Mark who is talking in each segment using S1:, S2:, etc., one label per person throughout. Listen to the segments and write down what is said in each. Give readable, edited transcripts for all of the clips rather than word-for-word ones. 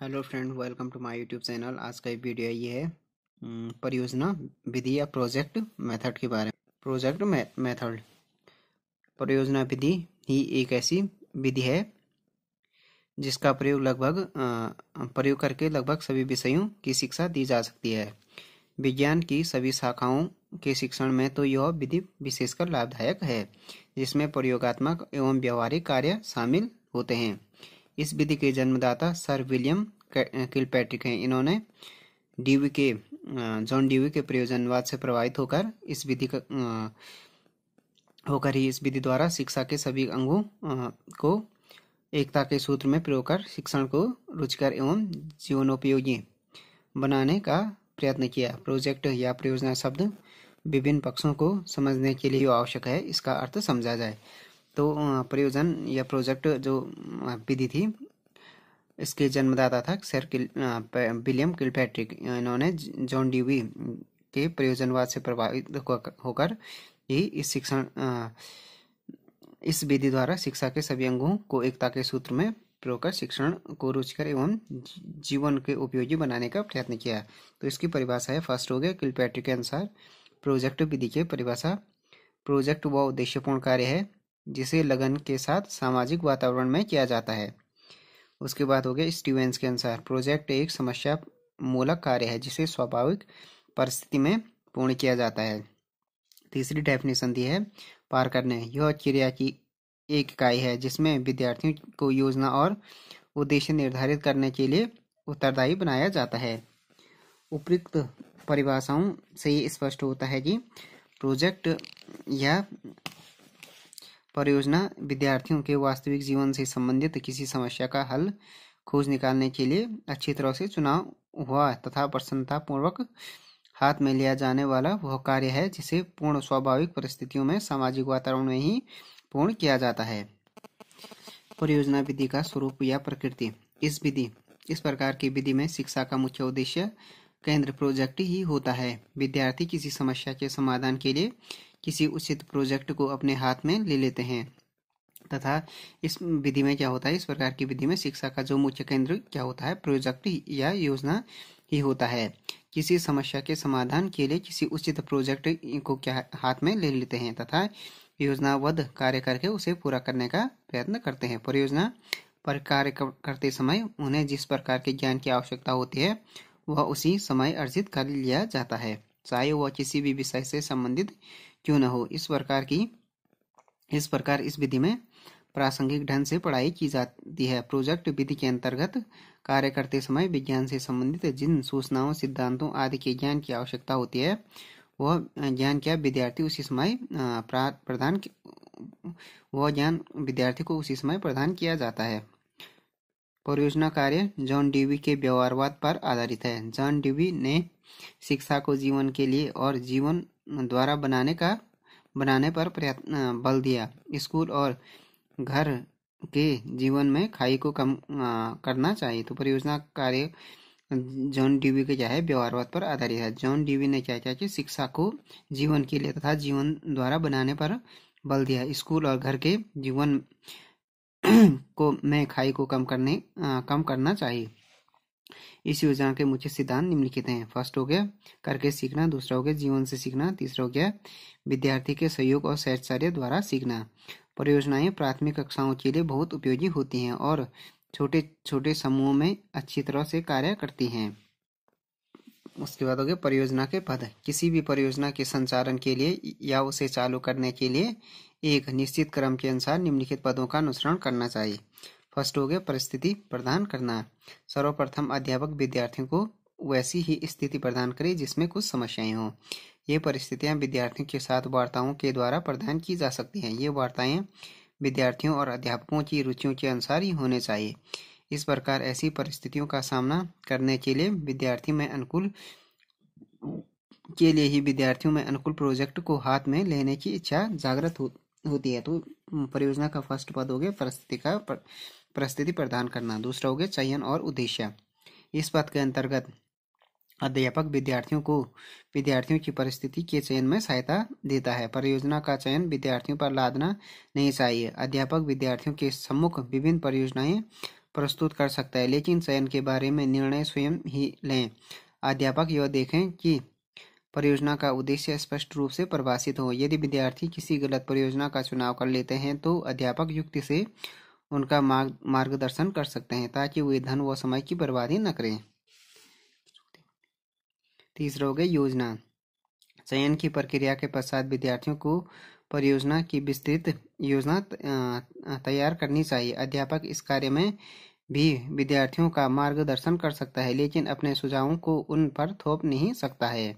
S1: Hello friend, welcome to my YouTube channel. आज का video ये है परियोजना विधि या प्रोजेक्ट मेथड के बारे में। प्रोजेक्ट मेथड परियोजना विधि ही एक ऐसी विधि है जिसका प्रयोग करके लगभग सभी विषयों की शिक्षा दी जा सकती है। विज्ञान की सभी शाखाओं के शिक्षण में तो यह विधि विशेषकर लाभदायक है, जिसमें प्रयोगात्मक एवं व्यवहारिक कार्य शामिल होते हैं। इस विधि के जन्मदाता सर विलियम किलपैट्रिक हैं। इन्होंने जॉन ड्यूई के प्रयोजनवाद से प्रभावित होकर इस विधि द्वारा शिक्षा के सभी अंगों को एकता के सूत्र में प्रयोग कर शिक्षण को रुचिकर एवं जीवनोपयोगी बनाने का प्रयत्न किया। प्रोजेक्ट या परियोजना शब्द विभिन्न पक्षों को समझने के लिए आवश्यक है, इसका अर्थ समझा जाए तो प्रयोजन या प्रोजेक्ट जो विधि थी, इसके जन्मदाता था सर विलियम किलपैट्रिक। इन्होंने जॉन ड्यूई के प्रयोजनवाद से प्रभावित होकर ही इस विधि द्वारा शिक्षा के सभी अंगों को एकता के सूत्र में प्रयोग कर शिक्षण को रुचिकर एवं जीवन के उपयोगी बनाने का प्रयत्न किया। तो इसकी परिभाषा है, फर्स्ट हो गया किलपैट्रिक के अनुसार प्रोजेक्ट विधि की परिभाषा। प्रोजेक्ट वह उद्देश्यपूर्ण कार्य है जिसे लगन के साथ सामाजिक वातावरण में किया जाता है। उसके बाद हो गया स्टीवेंस के अनुसार प्रोजेक्ट एक समस्या मूलक कार्य है जिसे स्वाभाविक परिस्थिति में पूर्ण किया जाता है। तीसरी डेफिनेशन दी है पार करने, यह क्रिया की एक इकाई है जिसमें विद्यार्थियों को योजना और उद्देश्य निर्धारित करने के लिए उत्तरदायी बनाया जाता है। उपयुक्त परिभाषाओं से ये स्पष्ट होता है कि प्रोजेक्ट या परियोजना विद्यार्थियों के वास्तविक जीवन से संबंधित किसी समस्या का हल खोज निकालने के लिए अच्छी तरह से चुनाव हुआ तथा प्रसन्नतापूर्वक हाथ में लिया जाने वाला वह कार्य है जिसे पूर्ण स्वाभाविक परिस्थितियों में सामाजिक वातावरण में ही पूर्ण किया जाता है। परियोजना विधि का स्वरूप या प्रकृति। इस प्रकार की विधि में शिक्षा का मुख्य उद्देश्य केंद्र प्रोजेक्ट ही होता है। विद्यार्थी किसी समस्या के समाधान के लिए किसी उचित प्रोजेक्ट को अपने हाथ में ले लेते हैं तथा इस विधि में क्या होता है, इस प्रकार की विधि में शिक्षा का जो मुख्य केंद्र क्या होता है, प्रोजेक्ट या योजना ही होता है। किसी समस्या के समाधान के लिए किसी उचित प्रोजेक्ट को क्या हाथ में ले लेते हैं तथा योजनाबद्ध कार्य करके उसे पूरा करने का प्रयत्न करते हैं। परियोजना पर कार्य करते समय उन्हें जिस प्रकार के ज्ञान की आवश्यकता होती है वह उसी समय अर्जित कर लिया जाता है, चाहे वह किसी भी विषय से संबंधित क्यों न हो। इस प्रकार इस विधि में प्रासंगिक ढंग से पढ़ाई की जाती है। प्रोजेक्ट विधि के अंतर्गत कार्य करते समय विज्ञान से संबंधित जिन सूचनाओं, सिद्धांतों आदि के ज्ञान की आवश्यकता होती है वह ज्ञान विद्यार्थी को उसी समय प्रदान किया जाता है। परियोजना कार्य जॉन ड्यूई के व्यवहारवाद पर आधारित है। जॉन ड्यूई ने शिक्षा को जीवन के लिए और जीवन द्वारा बनाने पर बल दिया। स्कूल और घर के जीवन में खाई को कम करना चाहिए। तो परियोजना कार्य जॉन ड्यूई के क्या है, व्यवहारवाद पर आधारित है। जॉन ड्यूई ने क्या किया कि शिक्षा को जीवन के लिए तथा जीवन द्वारा बनाने पर बल दिया। स्कूल और घर के जीवन में खाई को कम करना चाहिए। इस योजना के मुख्य सिद्धांत निम्नलिखित हैं। फर्स्ट हो गया करके सीखना, दूसरा हो गया जीवन से सीखना, तीसरा हो गया विद्यार्थी के सहयोग और सहचर्य द्वारा सीखना। परियोजनाएं प्राथमिक कक्षाओं के लिए बहुत उपयोगी होती हैं और छोटे छोटे समूहों में अच्छी तरह से कार्य करती हैं। उसके बाद हो गया परियोजना के पद। किसी भी परियोजना के संचालन के लिए या उसे चालू करने के लिए एक निश्चित क्रम के अनुसार निम्नलिखित पदों का अनुसरण करना चाहिए। फर्स्ट हो गया परिस्थिति प्रदान करना। सर्वप्रथम अध्यापक विद्यार्थियों को वैसी ही स्थिति प्रदान करे जिसमें कुछ समस्याएं हों। ये परिस्थितियां विद्यार्थियों के साथ वार्ताओं के द्वारा प्रदान की जा सकती हैं। ये वार्ताएं विद्यार्थियों और अध्यापकों की रुचियों के अनुसार ही होने चाहिए। इस प्रकार ऐसी परिस्थितियों का सामना करने के लिए विद्यार्थियों में अनुकूल प्रोजेक्ट को हाथ में लेने की इच्छा जागृत होती है। तो परियोजना का फर्स्ट पद हो गया परिस्थिति प्रदान करना। दूसरा हो गया चयन और उद्देश्य। इस पद के अंतर्गत अध्यापक विद्यार्थियों की परिस्थिति के चयन में सहायता देता है। परियोजना का चयन विद्यार्थियों पर लादना नहीं चाहिए। अध्यापक विद्यार्थियों के सम्मुख विभिन्न परियोजनाएं प्रस्तुत कर सकता है, लेकिन चयन के बारे में निर्णय स्वयं ही लें। अध्यापक यह देखें कि परियोजना का उद्देश्य स्पष्ट रूप से परिभाषित हो। यदि विद्यार्थी किसी गलत परियोजना का चुनाव कर लेते हैं तो अध्यापक युक्ति से उनका मार्गदर्शन कर सकते हैं ताकि वे धन व समय की बर्बादी न करें। तीसरा हो गया योजना। चयन की प्रक्रिया के पश्चात विद्यार्थियों को परियोजना की विस्तृत योजना तैयार करनी चाहिए। अध्यापक इस कार्य में भी विद्यार्थियों का मार्गदर्शन कर सकता है, लेकिन अपने सुझावों को उन पर थोप नहीं सकता है।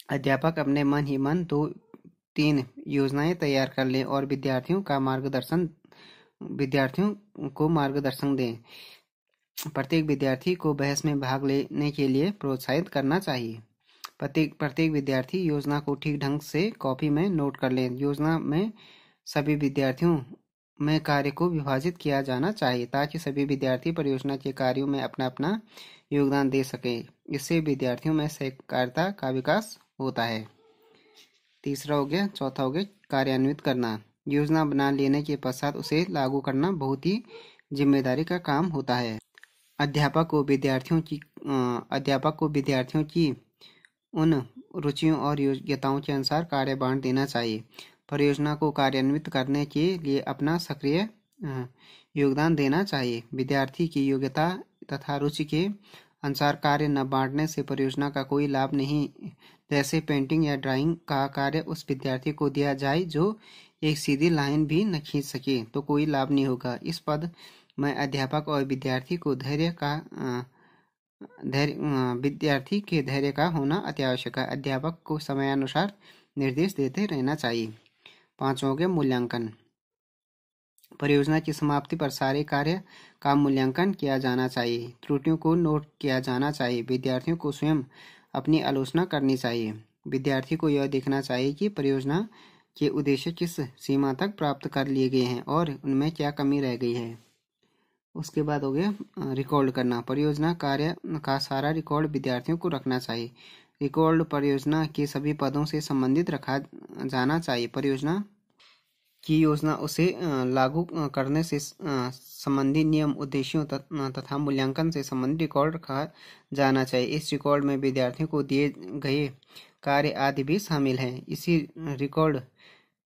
S1: अध्यापक अपने मन ही मन 2-3 योजनाएं तैयार कर लें और विद्यार्थियों को मार्गदर्शन दें। प्रत्येक विद्यार्थी को बहस में भाग लेने के लिए प्रोत्साहित करना चाहिए। प्रत्येक विद्यार्थी योजना को ठीक ढंग से कॉपी में नोट कर लें। योजना में सभी विद्यार्थियों में कार्य को विभाजित किया जाना चाहिए ताकि सभी विद्यार्थी परियोजना के कार्यों में अपना अपना योगदान दे सकें। इससे विद्यार्थियों में सहकारिता का विकास होता है। तीसरा हो गया। चौथा हो गया कार्यान्वित करना। योजना बना लेने के पश्चात उसे लागू करना बहुत ही जिम्मेदारी का काम होता है। अध्यापक को विद्यार्थियों की उन रुचियों और योग्यताओं के अनुसार कार्य बांट देना चाहिए। परियोजना को कार्यान्वित करने के लिए अपना सक्रिय योगदान देना चाहिए। विद्यार्थी की योग्यता तथा रुचि के अनुसार कार्य न बांटने से परियोजना का कोई लाभ नहीं। जैसे पेंटिंग या ड्राइंग का कार्य उस विद्यार्थी को दिया जाए जो एक सीधी लाइन भी न खींच सके तो कोई लाभ नहीं होगा। इस पद में अध्यापक और विद्यार्थी के धैर्य का होना अत्यावश्यक है। अध्यापक को समयानुसार निर्देश देते रहना चाहिए। पांचवा हो गया मूल्यांकन। परियोजना की समाप्ति पर सारे कार्य का मूल्यांकन किया जाना चाहिए। त्रुटियों को नोट किया जाना चाहिए। विद्यार्थियों को स्वयं अपनी आलोचना करनी चाहिए। विद्यार्थी को यह देखना चाहिए कि परियोजना के उद्देश्य किस सीमा तक प्राप्त कर लिए गए हैं और उनमें क्या कमी रह गई है। उसके बाद हो गया रिकॉर्ड करना। परियोजना कार्य का सारा रिकॉर्ड विद्यार्थियों को रखना चाहिए। रिकॉर्ड परियोजना के सभी पदों से संबंधित रखा जाना चाहिए। परियोजना की योजना उसे लागू करने से संबंधित नियम, उद्देश्यों तथा मूल्यांकन से संबंधित रिकॉर्ड रखा जाना चाहिए। इस रिकॉर्ड में विद्यार्थियों को दिए गए कार्य आदि भी शामिल हैं। इसी रिकॉर्ड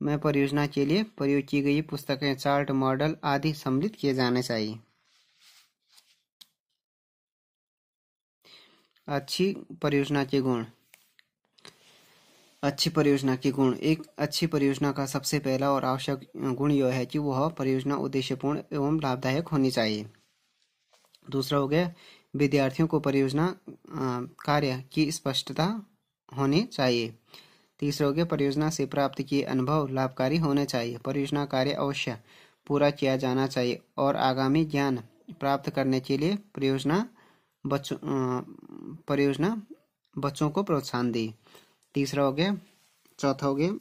S1: में परियोजना के लिए प्रयोग की गई पुस्तकें, चार्ट, मॉडल आदि सम्मिलित किए जाने चाहिए। अच्छी परियोजना के गुण। अच्छी परियोजना के गुण। एक अच्छी परियोजना का सबसे पहला और आवश्यक गुण यह है कि वह परियोजना उद्देश्यपूर्ण एवं लाभदायक होनी चाहिए। दूसरा हो गया विद्यार्थियों को परियोजना कार्य की स्पष्टता होनी चाहिए। तीसरा हो गया परियोजना से प्राप्त किए अनुभव लाभकारी होने चाहिए। परियोजना कार्य अवश्य पूरा किया जाना चाहिए और आगामी ज्ञान प्राप्त करने के लिए परियोजना बच्चों को प्रोत्साहन दे। तीसरा हो गया। चौथा हो गया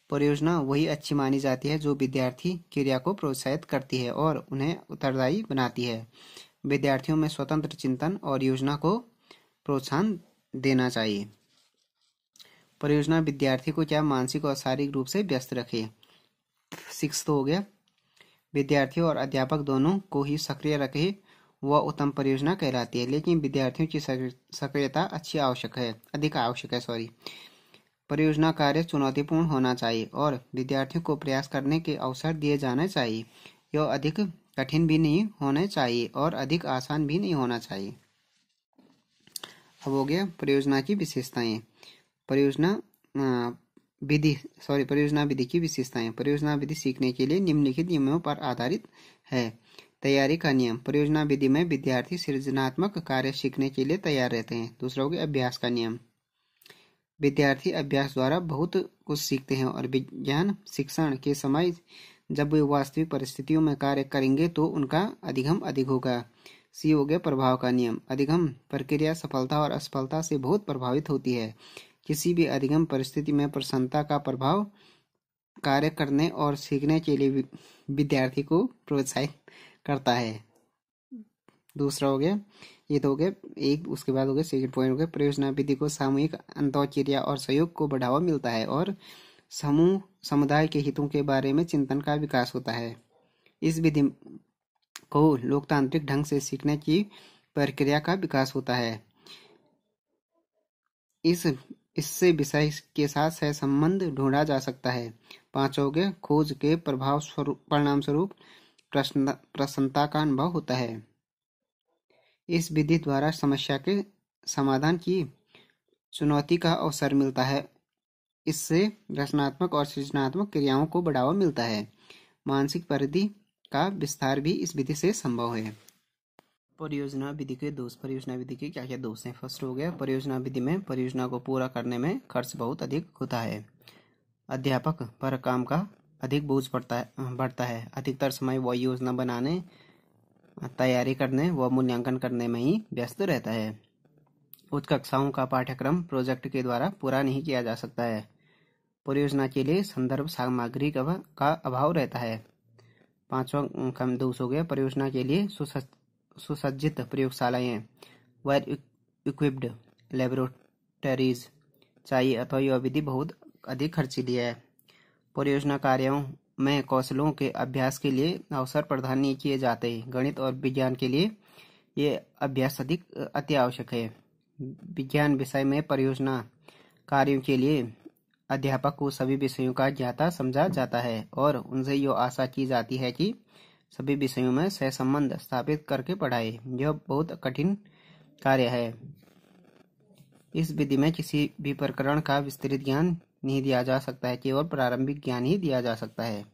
S1: परियोजना वही अच्छी मानी जाती है जो विद्यार्थी क्रिया को प्रोत्साहित करती है और उन्हें उत्तरदायी बनाती है। विद्यार्थियों में स्वतंत्र चिंतन और योजना को प्रोत्साहन देना चाहिए। परियोजना विद्यार्थी को क्या मानसिक और शारीरिक रूप से व्यस्त रखे। सिक्स्थ हो गया विद्यार्थी और अध्यापक दोनों को ही सक्रिय रखे वह उत्तम परियोजना कहलाती है, लेकिन विद्यार्थियों की सक्रियता अधिक आवश्यक है। परियोजना कार्य चुनौतीपूर्ण होना चाहिए और विद्यार्थियों को प्रयास करने के अवसर दिए जाने चाहिए। यह अधिक कठिन भी नहीं होने चाहिए और अधिक आसान भी नहीं होना चाहिए। अब हो गया परियोजना की विशेषताएं। परियोजना विधि की विशेषताएं। परियोजना विधि सीखने के लिए निम्नलिखित नियमों पर आधारित है। तैयारी का नियम। परियोजना विधि में विद्यार्थी सृजनात्मक कार्य सीखने के लिए तैयार रहते हैं। दूसरा हो गया अभ्यास का नियम। विद्यार्थी अभ्यास द्वारा बहुत कुछ सीखते हैं और विज्ञान शिक्षण के समय जब वे वास्तविक परिस्थितियों में कार्य करेंगे तो उनका अधिगम अधिक होगा। सी हो गया प्रभाव का नियम। अधिगम प्रक्रिया सफलता और असफलता से बहुत प्रभावित होती है। किसी भी अधिगम परिस्थिति में प्रसन्नता का प्रभाव कार्य करने और सीखने के लिए विद्यार्थी को प्रोत्साहित करता है। दूसरा हो गया ये तो हो गया एक। उसके बाद हो गया सेकंड पॉइंट हो गया परियोजना विधि को सामूहिक अंतःक्रिया और सहयोग को बढ़ावा मिलता है और समुदाय के हितों के बारे में चिंतन का विकास होता है। इस विधि को लोकतांत्रिक ढंग से सीखने की प्रक्रिया का विकास होता है। इससे विषय के साथ सहसंबंध ढूंढा जा सकता है। 5 हो गया, खोज के परिणाम स्वरूप प्रसन्नता का अनुभव होता है। इस विधि द्वारा समस्या के समाधान की चुनौती का अवसर मिलता है। इससे रचनात्मक और सृजनात्मक क्रियाओं को बढ़ावा मिलता है। मानसिक परिधि का विस्तार भी इस विधि से संभव है। परियोजना विधि के दोष। परियोजना विधि के क्या क्या दोष हैं? फर्स्ट हो गया, परियोजना विधि में परियोजना को पूरा करने में खर्च बहुत अधिक होता है। अध्यापक पर काम का अधिक बोझ बढ़ता है। अधिकतर समय वह योजना बनाने, तैयारी करने व मूल्यांकन करने में ही व्यस्त रहता है। उच्च कक्षाओं का पाठ्यक्रम प्रोजेक्ट के द्वारा पूरा नहीं किया जा सकता है। परियोजना के लिए संदर्भ सामग्री का अभाव रहता है। 5वां दोष हो गया, परियोजना के लिए सुसज्जित प्रयोगशालाएं, वेल इक्विप्ड लेबोरेटरीज चाहिए अथवा यह विधि बहुत अधिक खर्चीली है। परियोजना कार्यों में कौशलों के अभ्यास के लिए अवसर प्रदान नहीं किए जाते। गणित और विज्ञान के लिए ये अभ्यास अति आवश्यक है। विज्ञान विषय में परियोजना कार्यों के लिए अध्यापक को सभी विषयों का ज्ञाता समझा जाता है और उनसे यह आशा की जाती है कि सभी विषयों में सहसंबंध स्थापित करके पढ़ाए। यह बहुत कठिन कार्य है। इस विधि में किसी भी प्रकरण का विस्तृत ज्ञान नहीं दिया जा सकता है, केवल प्रारंभिक ज्ञान ही दिया जा सकता है।